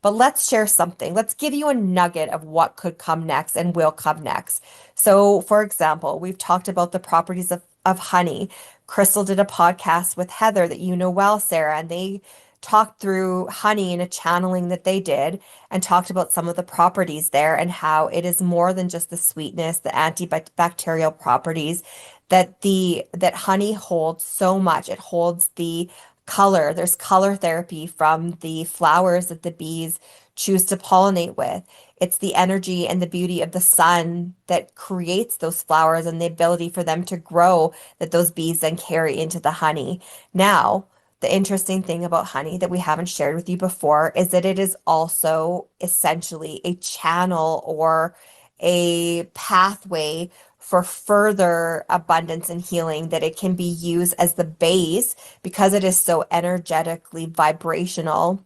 But let's share something. Let's give you a nugget of what could come next and will come next. So, for example, we've talked about the properties of honey. Crystal did a podcast with Heather that you know well, Sarah, and they talked through honey in a channeling that they did and talked about some of the properties there and how it is more than just the sweetness, the antibacterial properties that honey holds so much. It holds the color. There's color therapy from the flowers that the bees choose to pollinate with. It's the energy and the beauty of the sun that creates those flowers and the ability for them to grow that those bees then carry into the honey. Now, the interesting thing about honey that we haven't shared with you before is that it is also essentially a channel or a pathway for further abundance and healing, that it can be used as the base because it is so energetically vibrational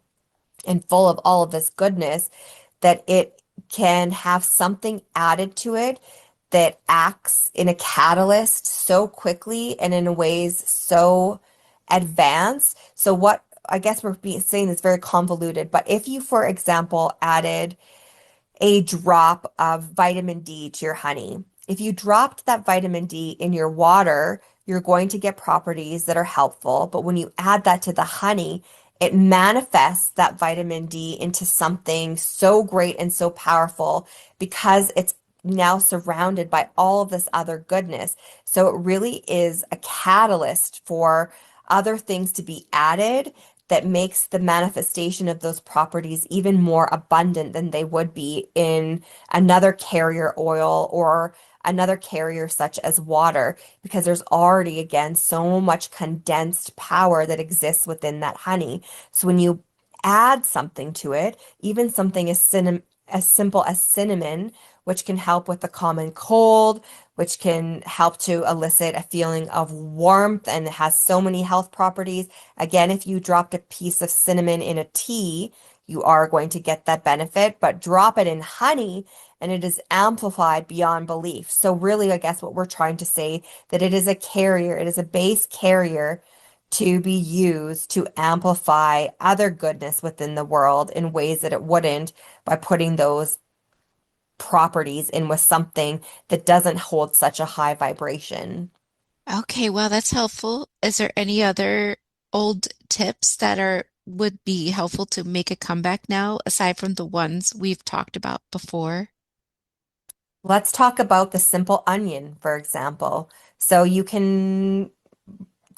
and full of all of this goodness, that it can have something added to it that acts in a catalyst so quickly and in ways so advanced. So what I guess saying is very convoluted, but if you, for example, added a drop of vitamin D to your honey, if you dropped that vitamin D in your water, you're going to get properties that are helpful. But when you add that to the honey, it manifests that vitamin D into something so great and so powerful because it's now surrounded by all of this other goodness. So it really is a catalyst for other things to be added that makes the manifestation of those properties even more abundant than they would be in another carrier oil or another carrier such as water, because there's already, again, so much condensed power that exists within that honey. So when you add something to it, even something as simple as cinnamon, which can help with the common cold, which can help to elicit a feeling of warmth and it has so many health properties. Again, if you dropped a piece of cinnamon in a tea, you are going to get that benefit, but drop it in honey and it is amplified beyond belief. So really, I guess what we're trying to say, that it is a carrier, it is a base carrier to be used to amplify other goodness within the world in ways that it wouldn't by putting those properties in with something that doesn't hold such a high vibration. Okay, well, that's helpful. Is there any other old tips that are would be helpful to make a comeback now, aside from the ones we've talked about before? Let's talk about the simple onion, for example. So you can,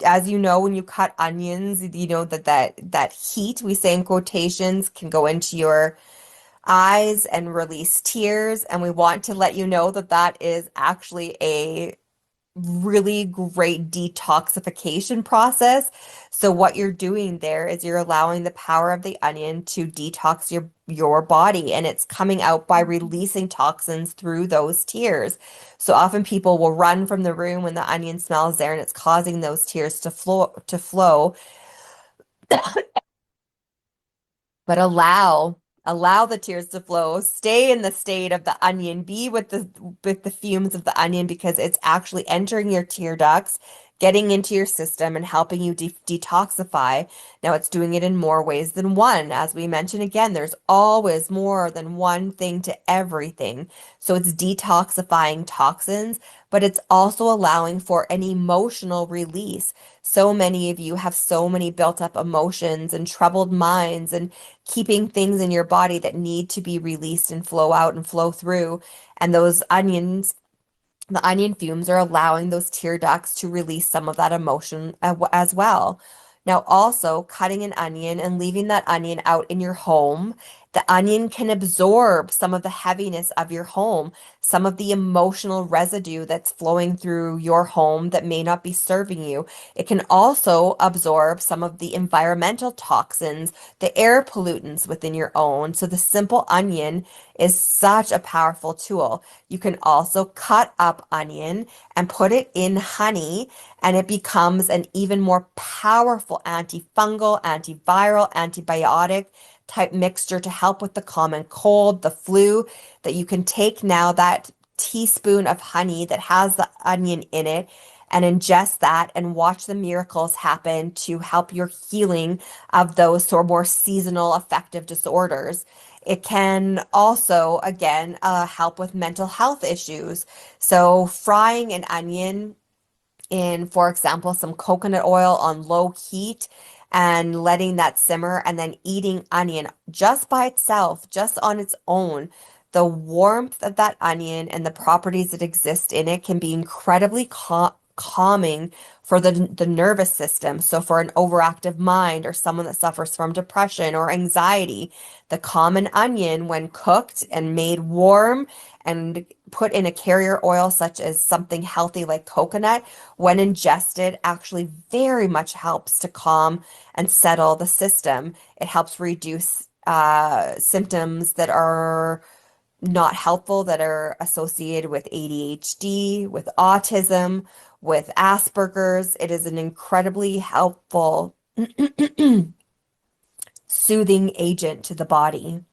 as you know, when you cut onions, you know that heat, we say in quotations, can go into your eyes and release tears. And we want to let you know that that is actually a really great detoxification process. So what you're doing there is you're allowing the power of the onion to detox your body, and it's coming out by releasing toxins through those tears. So often people will run from the room when the onion smell is there and it's causing those tears to flow, but allow the tears to flow. Stay in the state of the onion. Be with the fumes of the onion, because it's actually entering your tear ducts, getting into your system and helping you detoxify. Now it's doing it in more ways than one. As we mentioned again, there's always more than one thing to everything. So it's detoxifying toxins, but it's also allowing for an emotional release. So many of you have so many built up emotions and troubled minds and keeping things in your body that need to be released and flow out and flow through. And the onion fumes are allowing those tear ducts to release some of that emotion as well. Now, also cutting an onion and leaving that onion out in your home, the onion can absorb some of the heaviness of your home, some of the emotional residue that's flowing through your home that may not be serving you. It can also absorb some of the environmental toxins, the air pollutants within your own. So the simple onion is such a powerful tool. You can also cut up onion and put it in honey, and it becomes an even more powerful antifungal, antiviral, antibiotic type mixture to help with the common cold, the flu, that you can take now that teaspoon of honey that has the onion in it and ingest that and watch the miracles happen to help your healing of those sort of more seasonal affective disorders. It can also, again, help with mental health issues. So, frying an onion in, for example, some coconut oil on low heat and letting that simmer and then eating onion just by itself, just on its own. The warmth of that onion and the properties that exist in it can be incredibly calming for the nervous system. So for an overactive mind or someone that suffers from depression or anxiety, the common onion, when cooked and made warm and put in a carrier oil such as something healthy like coconut, when ingested, actually very much helps to calm and settle the system. It helps reduce symptoms that are not helpful, that are associated with ADHD, with autism, with Asperger's. It is an incredibly helpful, soothing agent to the body.